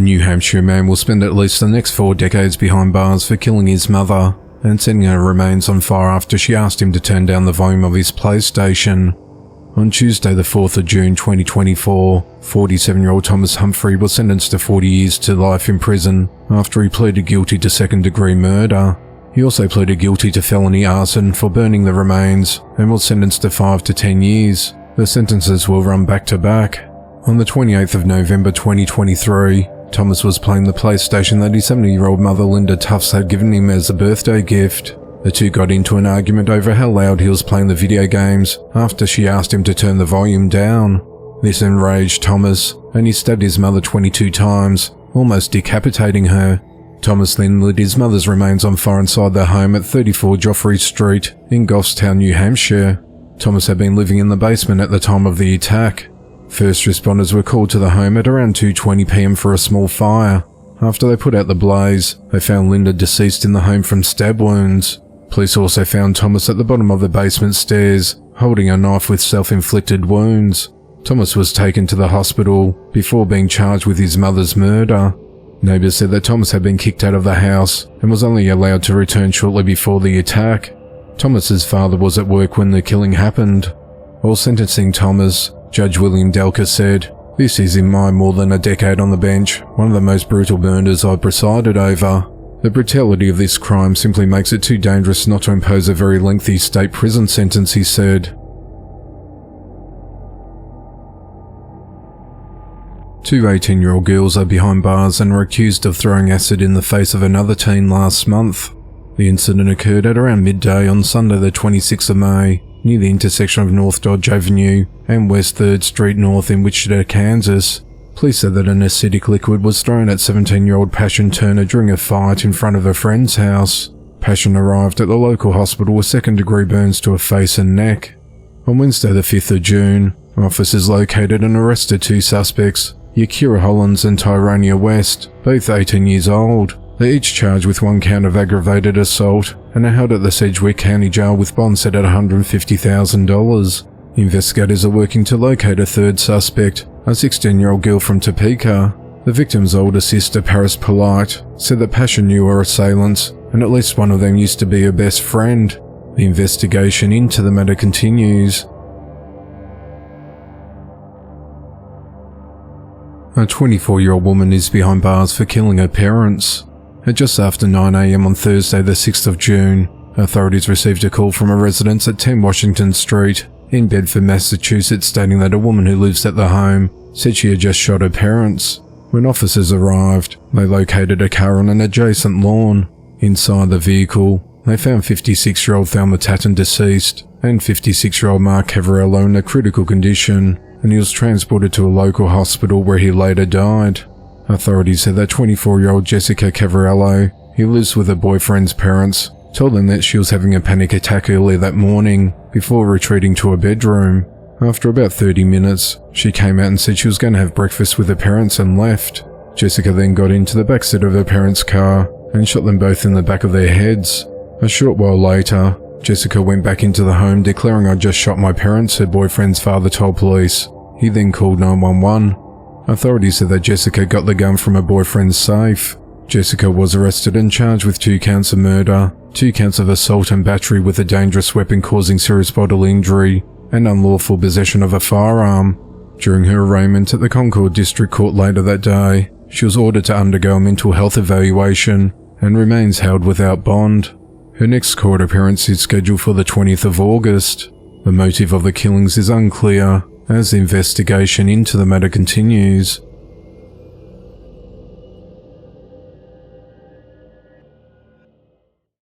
A New Hampshire man will spend at least the next 4 decades behind bars for killing his mother and setting her remains on fire after she asked him to turn down the volume of his PlayStation. On Tuesday the 4th of June 2024, 47-year-old Thomas Humphrey was sentenced to 40 years to life in prison after he pleaded guilty to second-degree murder. He also pleaded guilty to felony arson for burning the remains and was sentenced to 5 to 10 years. The sentences will run back to back. On the 28th of November 2023, Thomas was playing the PlayStation that his 70-year-old mother Linda Tufts had given him as a birthday gift. The two got into an argument over how loud he was playing the video games after she asked him to turn the volume down. This enraged Thomas, and he stabbed his mother 22 times, almost decapitating her. Thomas then lit his mother's remains on fire inside their home at 34 Joffrey Street in Goffstown, New Hampshire. Thomas had been living in the basement at the time of the attack. First responders were called to the home at around 2:20 p.m. for a small fire. After they put out the blaze, they found Linda deceased in the home from stab wounds. Police also found Thomas at the bottom of the basement stairs, holding a knife with self-inflicted wounds. Thomas was taken to the hospital before being charged with his mother's murder. Neighbours said that Thomas had been kicked out of the house and was only allowed to return shortly before the attack. Thomas's father was at work when the killing happened. While sentencing Thomas, Judge William Delker said, "This is, in my more than a decade on the bench, one of the most brutal murders I've presided over. The brutality of this crime simply makes it too dangerous not to impose a very lengthy state prison sentence," he said. Two 18-year-old girls are behind bars and are accused of throwing acid in the face of another teen last month. The incident occurred at around midday on Sunday the 26th of May, near the intersection of North Dodge Avenue and West 3rd Street North in Wichita, Kansas. Police said that an acidic liquid was thrown at 17-year-old Passion Turner during a fight in front of a friend's house. Passion arrived at the local hospital with second-degree burns to her face and neck. On Wednesday the 5th of June, officers located and arrested two suspects, Yakira Hollins and Tyronia West, both 18 years old. They're each charged with 1 count of aggravated assault and are held at the Sedgwick County Jail with bond set at $150,000. Investigators are working to locate a third suspect, a 16-year-old girl from Topeka. The victim's older sister, Paris Polite, said that Passion knew her assailants, and at least one of them used to be her best friend. The investigation into the matter continues. A 24-year-old woman is behind bars for killing her parents. At just after 9 a.m. on Thursday the 6th of June, authorities received a call from a residence at 10 Washington Street in Bedford, Massachusetts, stating that a woman who lives at the home said she had just shot her parents. When officers arrived, they located a car on an adjacent lawn. Inside the vehicle, they found 56-year-old Thelma Tatton deceased and 56-year-old Mark Cavarello in a critical condition, and he was transported to a local hospital where he later died. Authorities said that 24-year-old Jessica Cavarello, who lives with her boyfriend's parents, told them that she was having a panic attack earlier that morning before retreating to her bedroom. After about 30 minutes, she came out and said she was going to have breakfast with her parents and left. Jessica then got into the backseat of her parents' car and shot them both in the back of their heads. A short while later, Jessica went back into the home declaring, "I just shot my parents," her boyfriend's father told police. He then called 911. Authorities said that Jessica got the gun from her boyfriend's safe. Jessica was arrested and charged with 2 counts of murder, 2 counts of assault and battery with a dangerous weapon causing serious bodily injury, and unlawful possession of a firearm. During her arraignment at the Concord District Court later that day, she was ordered to undergo a mental health evaluation and remains held without bond. Her next court appearance is scheduled for the 20th of August. The motive of the killings is unclear, as the investigation into the matter continues.